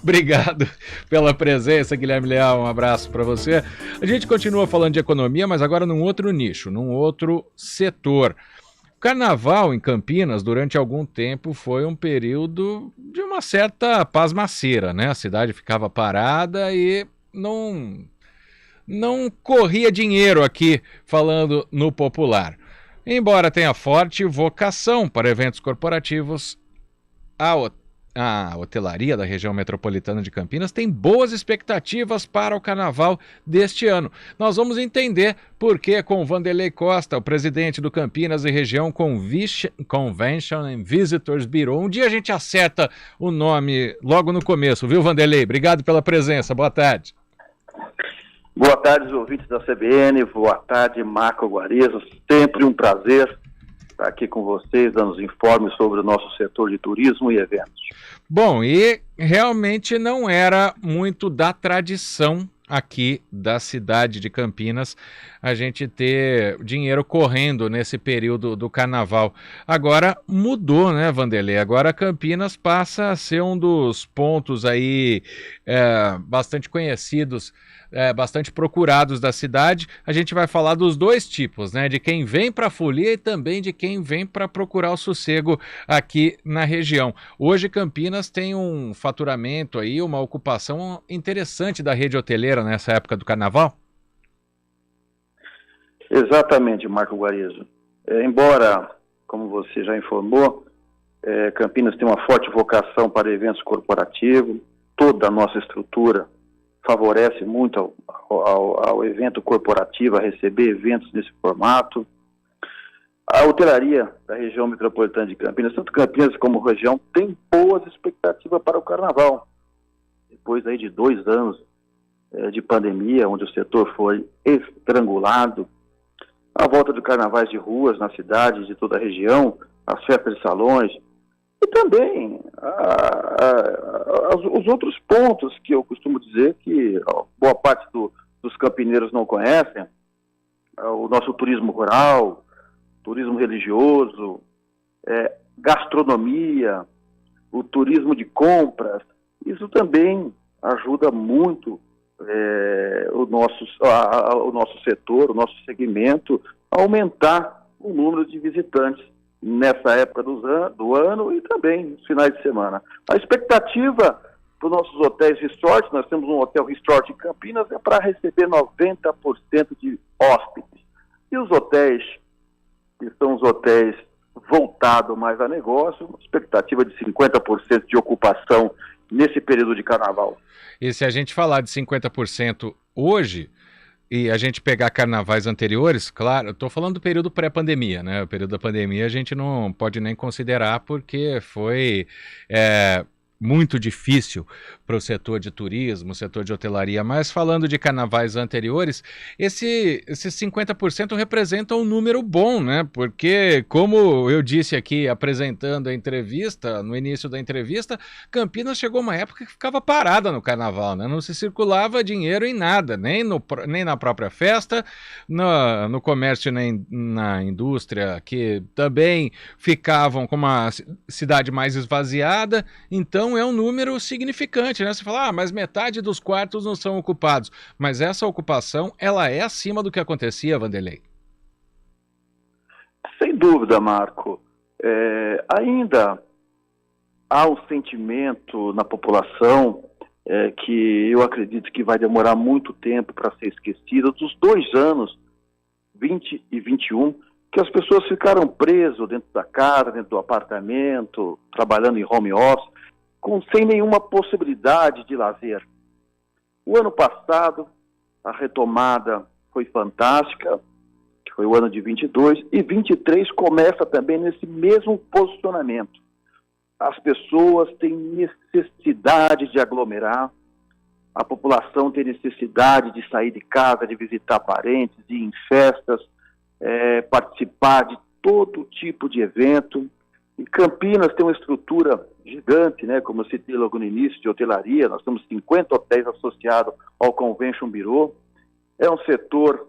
Obrigado pela presença, Guilherme Leal. Um abraço para você. A gente continua falando de economia, mas agora num outro nicho, num outro setor. O carnaval em Campinas, durante algum tempo, foi um período de uma certa pasmaceira, né? A cidade ficava parada e não corria dinheiro aqui, falando no popular. Embora tenha forte vocação para eventos corporativos, a a hotelaria da região metropolitana de Campinas tem boas expectativas para o carnaval deste ano. Nós vamos entender por que com o Vanderlei Costa, o presidente do Campinas e região Convention and Visitors Bureau. Um dia a gente acerta o nome logo no começo, viu, Vanderlei? Obrigado pela presença. Boa tarde. Boa tarde, ouvintes da CBN. Boa tarde, Marco Guarizo. Sempre um prazer estar aqui com vocês, dando os informes sobre o nosso setor de turismo e eventos. Bom, e realmente não era muito da tradição aqui da cidade de Campinas a gente ter dinheiro correndo nesse período do carnaval. Agora mudou, né, Vanderlei? Agora Campinas passa a ser um dos pontos aí bastante conhecidos, bastante procurados da cidade. A gente vai falar dos dois tipos, né? De quem vem para a folia e também de quem vem para procurar o sossego aqui na região. Hoje Campinas tem um faturamento aí, uma ocupação interessante da rede hoteleira nessa época do carnaval. Exatamente, Marco Guarizo. Embora, como você já informou, Campinas tem uma forte vocação para eventos corporativos, toda a nossa estrutura favorece muito ao evento corporativo, a receber eventos desse formato. A hotelaria da região metropolitana de Campinas, tanto Campinas como região, tem boas expectativas para o carnaval. Depois aí de 2 anos de pandemia, onde o setor foi estrangulado, a volta de carnavais de ruas na cidade, de toda a região, as festas de salões, e também os outros pontos que eu costumo dizer que boa parte dos campineiros não conhecem, o nosso turismo rural, turismo religioso, gastronomia, o turismo de compras. Isso também ajuda muito o nosso setor, o nosso segmento, a aumentar o número de visitantes nessa época do ano e também nos finais de semana. A expectativa para os nossos hotéis resort, nós temos um hotel resort em Campinas, é para receber 90% de hóspedes. E os hotéis, que são os hotéis voltados mais a negócio, expectativa de 50% de ocupação nesse período de carnaval. E se a gente falar de 50% hoje, e a gente pegar carnavais anteriores, claro, eu estou falando do período pré-pandemia, né? O período da pandemia a gente não pode nem considerar porque foi muito difícil para o setor de turismo, setor de hotelaria, mas falando de carnavais anteriores, esses 50% representam um número bom, né? Porque, como eu disse aqui, apresentando a entrevista, no início da entrevista, Campinas chegou uma época que ficava parada no carnaval, né? Não se circulava dinheiro em nada, nem na própria festa, no comércio, nem na indústria, que também ficavam com uma cidade mais esvaziada. Então é um número significante, né? Você fala, mas metade dos quartos não são ocupados. Mas essa ocupação, ela é acima do que acontecia, Vanderlei? Sem dúvida, Marco. Ainda há um sentimento na população que eu acredito que vai demorar muito tempo para ser esquecido, dos 2 anos, 20 e 21, que as pessoas ficaram presas dentro da casa, dentro do apartamento, trabalhando em home office, sem nenhuma possibilidade de lazer. O ano passado, a retomada foi fantástica, que foi o ano de 22, e 23 começa também nesse mesmo posicionamento. As pessoas têm necessidade de aglomerar, a população tem necessidade de sair de casa, de visitar parentes, de ir em festas, participar de todo tipo de evento. E Campinas tem uma estrutura gigante, né, como eu citei logo no início, de hotelaria. Nós temos 50 hotéis associados ao Convention Bureau. É um setor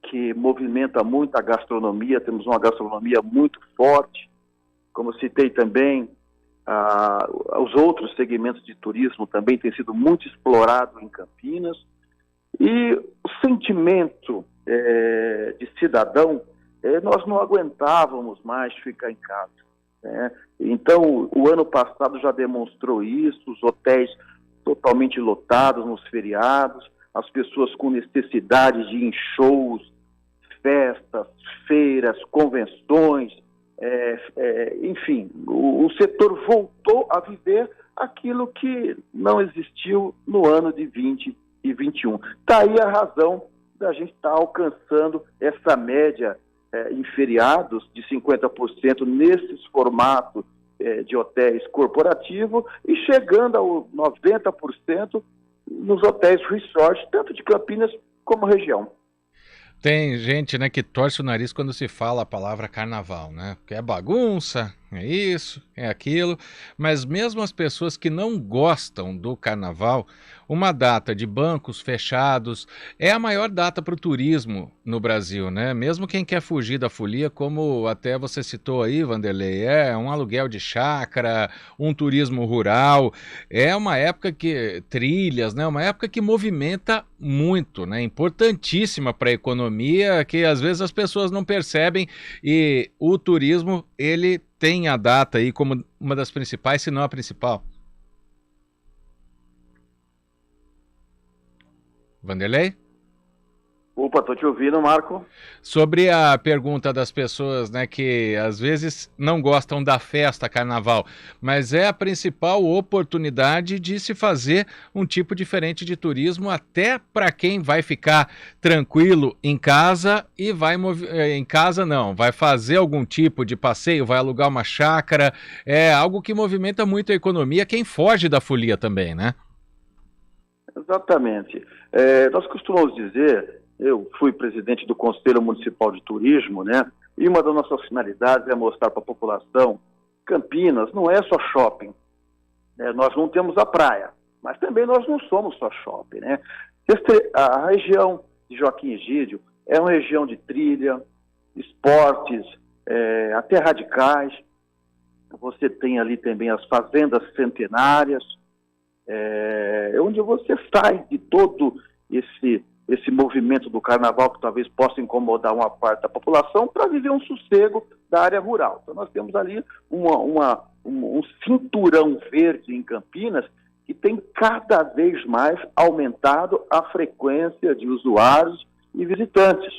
que movimenta muito a gastronomia, temos uma gastronomia muito forte. Como eu citei também, Os outros segmentos de turismo também têm sido muito explorados em Campinas. E o sentimento de cidadão, nós não aguentávamos mais ficar em casa, né? Então, o ano passado já demonstrou isso, os hotéis totalmente lotados nos feriados, as pessoas com necessidade de ir em shows, festas, feiras, convenções, enfim, o setor voltou a viver aquilo que não existiu no ano de 20 e 21. Está aí a razão da gente estar alcançando essa média em feriados de 50% nesses formatos de hotéis corporativos e chegando ao 90% nos hotéis resort, tanto de Campinas como região. Tem gente, né, que torce o nariz quando se fala a palavra carnaval, né? Porque é bagunça, é isso, é aquilo. Mas mesmo as pessoas que não gostam do carnaval, uma data de bancos fechados é a maior data para o turismo no Brasil, né? Mesmo quem quer fugir da folia, como até você citou aí, Vanderlei, é um aluguel de chácara, um turismo rural, é uma época que trilhas, né? Uma época que movimenta muito, né? Importantíssima para a economia, que às vezes as pessoas não percebem, e o turismo, ele tem a data aí como uma das principais, se não a principal. Vanderlei? Opa, estou te ouvindo, Marco. Sobre a pergunta das pessoas, né, que às vezes não gostam da festa carnaval, mas é a principal oportunidade de se fazer um tipo diferente de turismo, até para quem vai ficar tranquilo em casa e vai em casa não, vai fazer algum tipo de passeio, vai alugar uma chácara, é algo que movimenta muito a economia, quem foge da folia também, né? Exatamente. Nós costumamos dizer, eu fui presidente do Conselho Municipal de Turismo, né? E uma das nossas finalidades é mostrar para a população, Campinas não é só shopping, né? Nós não temos a praia, mas também nós não somos só shopping, né? A região de Joaquim Egídio é uma região de trilha, esportes, até radicais. Você tem ali também as fazendas centenárias, onde você sai de todo esse movimento do carnaval que talvez possa incomodar uma parte da população para viver um sossego da área rural. Então nós temos ali um cinturão verde em Campinas que tem cada vez mais aumentado a frequência de usuários e visitantes.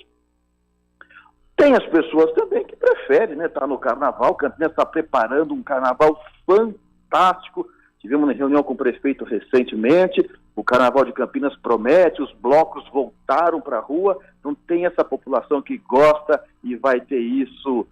Tem as pessoas também que preferem, né, estar no carnaval. Campinas está preparando um carnaval fantástico. Tivemos uma reunião com o prefeito recentemente, o Carnaval de Campinas promete, os blocos voltaram para a rua, então tem essa população que gosta e vai ter isso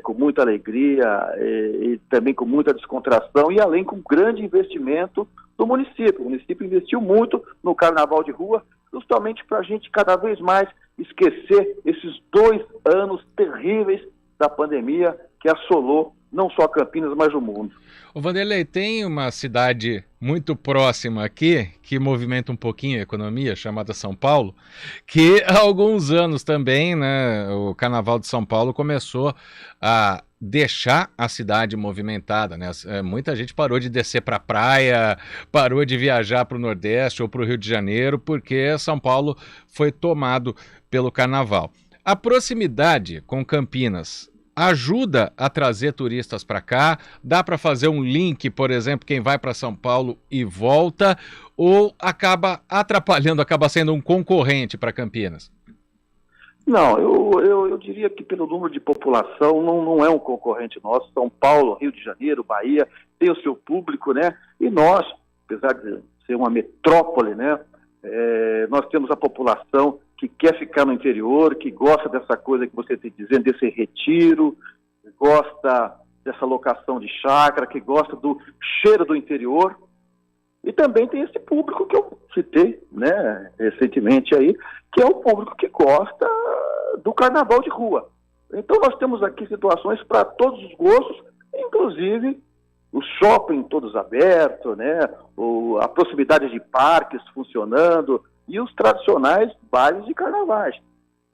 com muita alegria e também com muita descontração e além com grande investimento do município. O município investiu muito no Carnaval de rua, justamente para a gente cada vez mais esquecer esses 2 anos terríveis da pandemia que assolou não só Campinas, mas o mundo. O Vanderlei, tem uma cidade muito próxima aqui, que movimenta um pouquinho a economia, chamada São Paulo, que há alguns anos também, né, o Carnaval de São Paulo começou a deixar a cidade movimentada, né? Muita gente parou de descer para a praia, parou de viajar para o Nordeste ou para o Rio de Janeiro, porque São Paulo foi tomado pelo Carnaval. A proximidade com Campinas ajuda a trazer turistas para cá? Dá para fazer um link, por exemplo, quem vai para São Paulo e volta, ou acaba atrapalhando, acaba sendo um concorrente para Campinas? Não, eu diria que pelo número de população não é um concorrente nosso. São Paulo, Rio de Janeiro, Bahia, tem o seu público, né? E nós, apesar de ser uma metrópole, né? Nós temos a população que quer ficar no interior, que gosta dessa coisa que você está dizendo, desse retiro, gosta dessa locação de chácara, que gosta do cheiro do interior. E também tem esse público que eu citei, né, recentemente aí, que é o público que gosta do carnaval de rua. Então nós temos aqui situações para todos os gostos, inclusive os shopping todos abertos, né, a proximidade de parques funcionando e os tradicionais bailes de carnavais.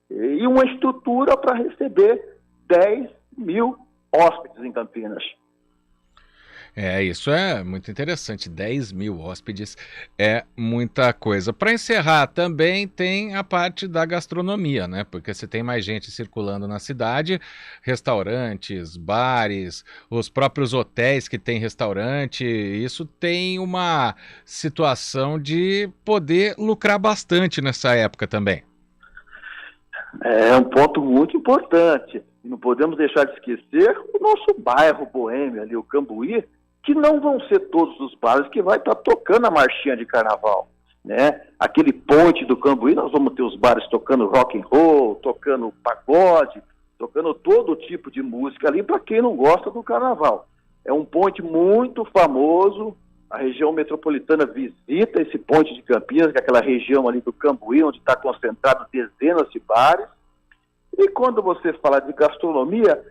E uma estrutura para receber 10 mil hóspedes em Campinas. Isso é muito interessante. 10 mil hóspedes é muita coisa. Para encerrar, também tem a parte da gastronomia, né? Porque você tem mais gente circulando na cidade, restaurantes, bares, os próprios hotéis que têm restaurante. Isso tem uma situação de poder lucrar bastante nessa época também. É um ponto muito importante. E não podemos deixar de esquecer o nosso bairro boêmio ali, o Cambuí, que não vão ser todos os bares que vai estar tocando a marchinha de carnaval, né? Aquele ponte do Cambuí, nós vamos ter os bares tocando rock and roll, tocando pagode, tocando todo tipo de música ali para quem não gosta do carnaval. É um ponte muito famoso, a região metropolitana visita esse ponte de Campinas, que é aquela região ali do Cambuí, onde está concentrado dezenas de bares. E quando você fala de gastronomia,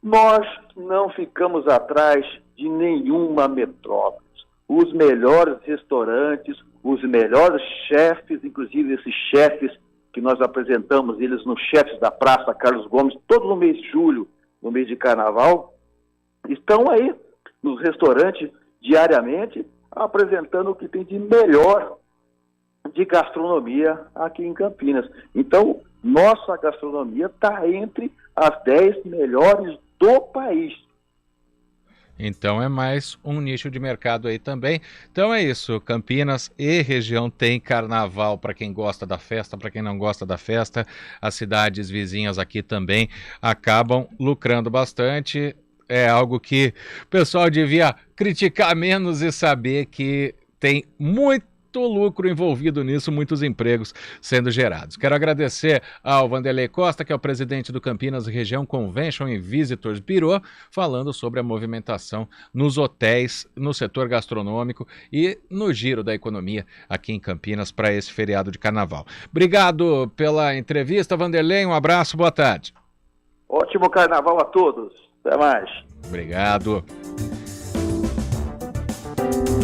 nós não ficamos atrás de nenhuma metrópole. Os melhores restaurantes, os melhores chefes, inclusive esses chefes que nós apresentamos, eles nos Chefes da Praça Carlos Gomes, todo no mês de julho, no mês de carnaval, estão aí nos restaurantes diariamente apresentando o que tem de melhor de gastronomia aqui em Campinas. Então, nossa gastronomia está entre as 10 melhores do país. Então é mais um nicho de mercado aí também. Então é isso, Campinas e região tem carnaval para quem gosta da festa, para quem não gosta da festa. As cidades vizinhas aqui também acabam lucrando bastante. É algo que o pessoal devia criticar menos e saber que tem muito lucro envolvido nisso, muitos empregos sendo gerados. Quero agradecer ao Vanderlei Costa, que é o presidente do Campinas Região Convention and Visitors Bureau, falando sobre a movimentação nos hotéis, no setor gastronômico e no giro da economia aqui em Campinas para esse feriado de carnaval. Obrigado pela entrevista, Vanderlei, um abraço, boa tarde. Ótimo carnaval a todos, até mais. Obrigado.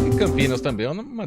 E Campinas também é uma